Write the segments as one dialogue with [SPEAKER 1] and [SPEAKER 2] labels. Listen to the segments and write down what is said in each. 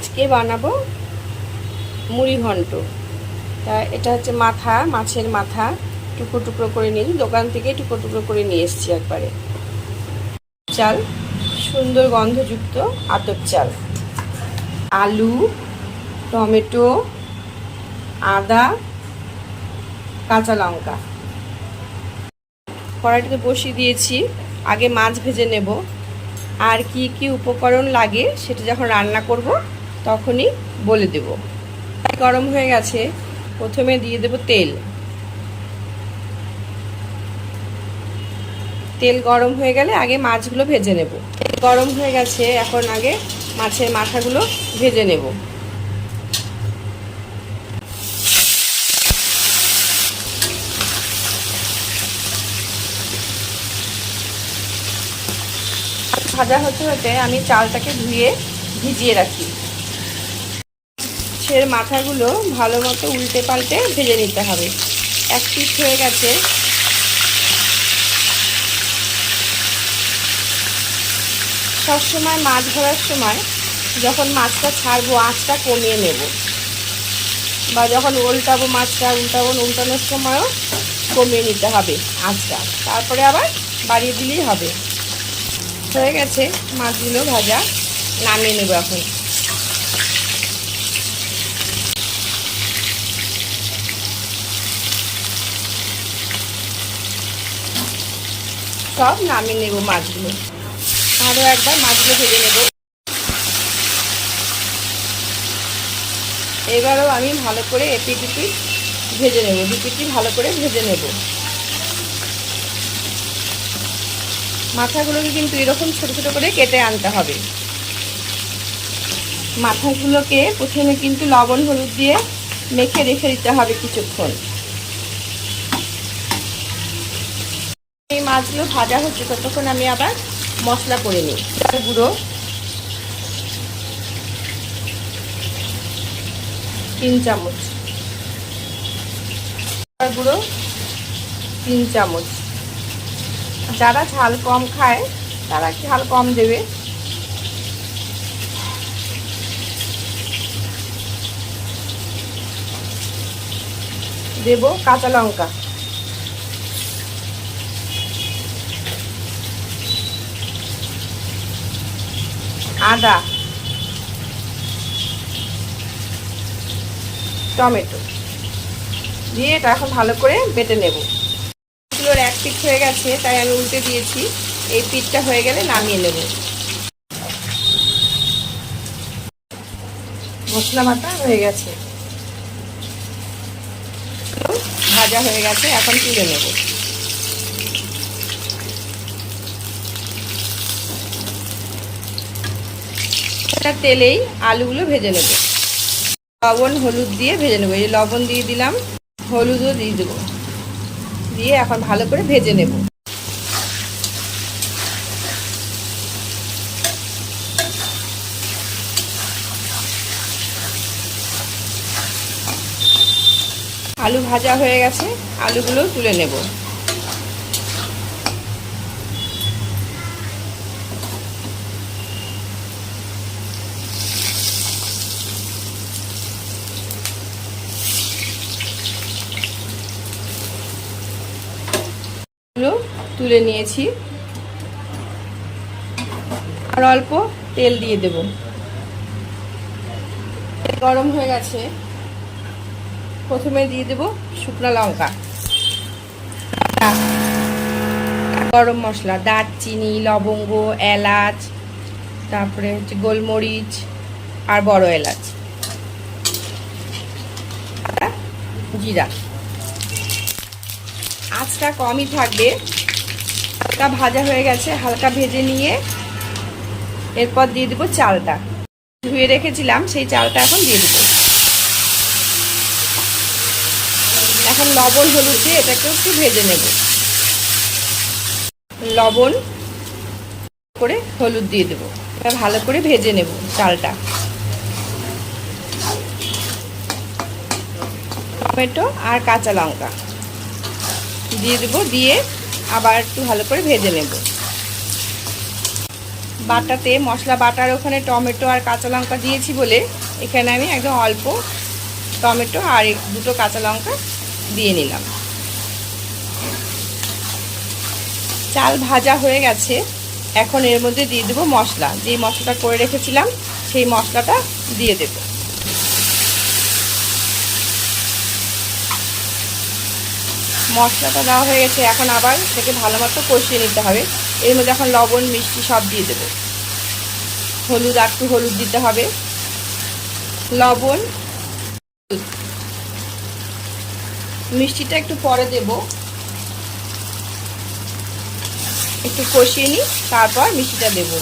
[SPEAKER 1] আজকে বানাবো মুড়ি ঘন্ট। তা এটা হচ্ছে মাথা, মাছের মাথা টুকরো টুকরো করে নিয়ে দোকান থেকে টুকরো টুকরো করে নিয়ে এসেছি একবারে। চাল, সুন্দর গন্ধযুক্ত আতপ চাল, আলু, টমেটো, আদা, কাঁচা লঙ্কা। কড়াইটাতে বসিয়ে দিয়েছি, আগে মাছ ভেজে নেব। আর কি কি উপকরণ লাগে সেটা যখন রান্না করব তখনই বলে দেব। গরম হয়ে গেছে, প্রথমে দিয়ে দেব তেল। তেল গরম হয়ে গেলে আগে মাছগুলো ভেজে নেব। তেল গরম হয়ে গেছে, এখন আগে মাছের মাথাগুলো ভেজে নেব। ভাজা হতে হতে আমি চালটাকে ধুয়ে ভিজিয়ে রাখি। মাছের মাথাগুলো ভালো মতো উল্টে পাল্টে ভেজে নিতে হবে। এক পিঠ হয়ে গেছে, সবসময় মাছ ধরার সময় যখন মাছটা ছাড়বো আঁচটা কমিয়ে নেব, বা যখন উল্টানোর সময়ও কমিয়ে নিতে হবে আঁচটা, তারপরে আবার বাড়িয়ে দিলেই হবে। হয়ে গেছে মাছগুলো ভাজা, নামিয়ে নেব এখন। সব নামিয়ে নেব মাছগুলো। আরও একবার মাছগুলো ভেজে নেব। এবারও আমি ভালো করে এপিট ওপিট ভেজে নেব, দুপিটি ভালো করে ভেজে নেব। মাথাগুলোকে কিন্তু এরকম ছোট ছোট করে কেটে আনতে হবে। মাথাগুলোকে প্রথমে কিন্তু লবণ হলুদ দিয়ে মেখে রেখে দিতে হবে কিছুক্ষণ। এই মাছগুলো ভাজা হচ্ছে ততক্ষণ আমি আবার মশলা করে নিই। গুঁড়ো 3 চামচ, গুঁড়ো 3 চামচ। যারা ঝাল কম খায় তারা ঝাল কম দেবে। দেব কাঁচা লঙ্কা, আদা, টমেটো দিয়ে এটা এখন ভালো করে বেটে নেব। এগুলোর এক পিঠ হয়ে গেছে তাই আমি উল্টে দিয়েছি। এই পিঠটা হয়ে গেলে নামিয়ে নেব। মশলা বাটা হয়ে গেছে, ভাজা হয়ে গেছে, এখন তুলে নেব। তেলেই আলুগুলো ভেজে নেব। লবণ হলুদ দিয়ে ভেজে নেব। এই লবণ দিয়ে দিলাম, হলুদও দিয়ে দেবো, দিয়ে এখন ভালো করে ভেজে নেব। আলু ভাজা হয়ে গেছে, আলুগুলো তুলে নেব। তুলে নিয়েছি, আর অল্প তেল দিয়ে দেব। গরম হয়ে গেছে, প্রথমে দিয়ে দেব শুকনো লঙ্কা, গরম মশলা, দারচিনি, লবঙ্গ, এলাচ, তারপরে হচ্ছে গোলমরিচ আর বড় এলাচ, জিরা। আঁচটা কমই থাকবে। হালকা ভাজা হয়ে গেছে, হালকা ভেজে নিয়ে এরপর দিয়ে দেবো চালটা, ধুয়ে রেখেছিলাম সেই চালটা এখন দিয়ে দেবো। এখন লবণ হলুদ দিয়ে এটাকে একটু ভেজে নেব। লবণ করে হলুদ দিয়ে দেবো, এটা ভালো করে ভেজে নেব চালটা। টমেটো আর কাঁচা লঙ্কা দিয়ে দেবো, দিয়ে আবার একটু ভালো করে ভেজে নেব। বাটাতে মশলা বাটার ওখানে টমেটো আর কাঁচা লঙ্কা দিয়েছি বলে এখানে আমি একদম অল্প টমেটো আর দুটো কাঁচা লঙ্কা দিয়ে নিলাম। চাল ভাজা হয়ে গেছে, এখন এর মধ্যে দিয়ে দেবো মশলা। যেই মশলাটা করে রেখেছিলাম সেই মশলাটা দিয়ে দেব। মশলাটা দেওয়া হয়ে গেছে, এখন আবার এটাকে ভালো মতো কষিয়ে নিতে হবে। এর মধ্যে এখন লবণ মিষ্টি সব দিয়ে দেব। হলুদ, একটু হলুদ দিতে হবে, লবণ, মিষ্টিটা একটু পরে দেব। একটু কষিয়ে নিই, তারপর মিষ্টিটা দেব।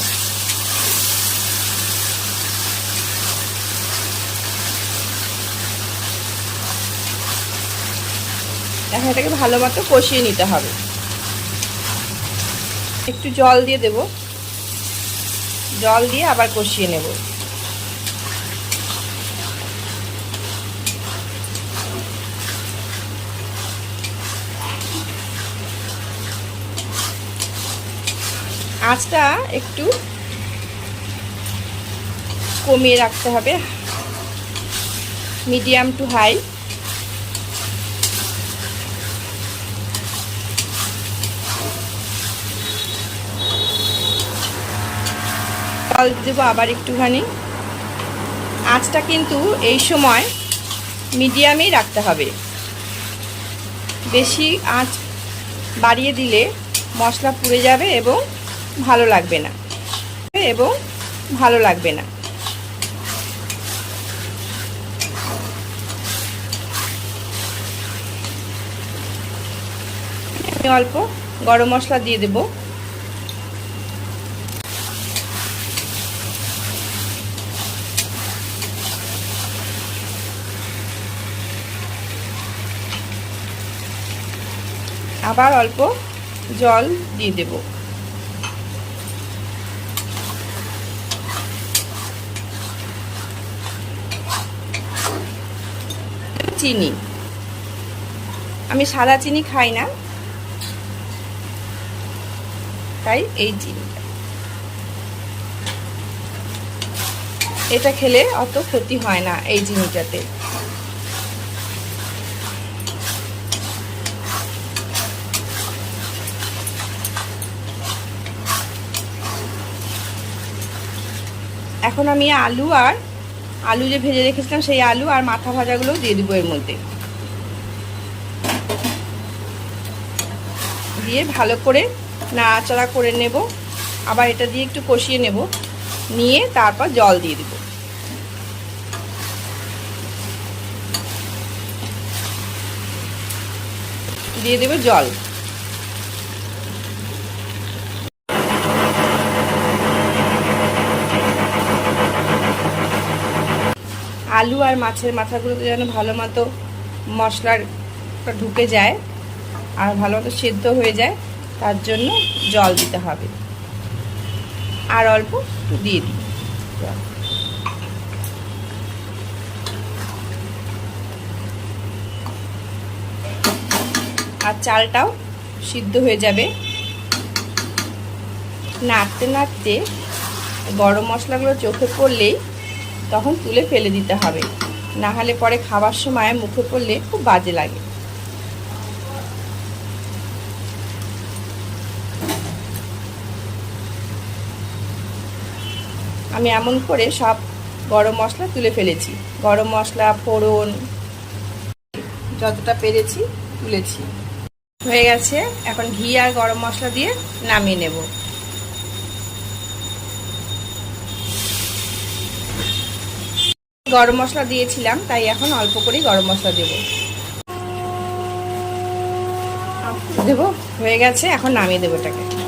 [SPEAKER 1] এখন এটাকে ভালো মতো কষিয়ে নিতে হবে। একটু জল দিয়ে দেব, জল দিয়ে আবার কষিয়ে নেব। আঁচটা একটু কমিয়ে রাখতে হবে, মিডিয়াম টু হাই। জল দেবো আবার একটুখানি। আঁচটা কিন্তু এই সময় মিডিয়ামেই রাখতে হবে, বেশি আঁচ বাড়িয়ে দিলে মশলা পুড়ে যাবে এবং ভালো লাগবে না। আমি অল্প গরম মশলা দিয়ে দেব। আবার অল্প জল দিয়ে দেব। চিনি, আমি সাদা চিনি খাই না, তাই এই চিনিটা। এটা খেলে অত ক্ষতি হয় না এই চিনিটাতে। এখন আমি আলু যে ভেজে রেখেছিলাম সেই আলু আর মাথা ভাজাগুলো দিয়ে দেবো এর মধ্যে। দিয়ে ভালো করে নাড়াচাড়া করে নেব। আবার এটা দিয়ে একটু কষিয়ে নেব, নিয়ে তারপর জল দিয়ে দেব। দিয়ে দেব জল। আলু আর মাছের মাথাগুলোতে যেন ভালো মতো মশলাটা ঢুকে যায় আর ভালো মতো সেদ্ধ হয়ে যায়, তার জন্য জল দিতে হবে। আর অল্প একটু দিয়ে দিই। আর চালটাও সিদ্ধ হয়ে যাবে। নাড়তে নাড়তে গরম মশলাগুলো চোখে পড়লেই তখন তুলে ফেলে দিতে হবে, না হলে পরে খাবার সময় মুখে পড়লে খুব বাজে লাগে। আমি এমন করে সব গরম মশলা তুলে ফেলেছি। গরম মশলা, ফোড়ন যতটা পেরেছি তুলেছি। হয়ে গেছে, এখন ঘি আর গরম মশলা দিয়ে নামিয়ে নেব। গরম মশলা দিয়েছিলাম, তাই এখন অল্প করেই গরম মশলা দেব। হয়ে গেছে, এখন নামিয়ে দেবো এটাকে।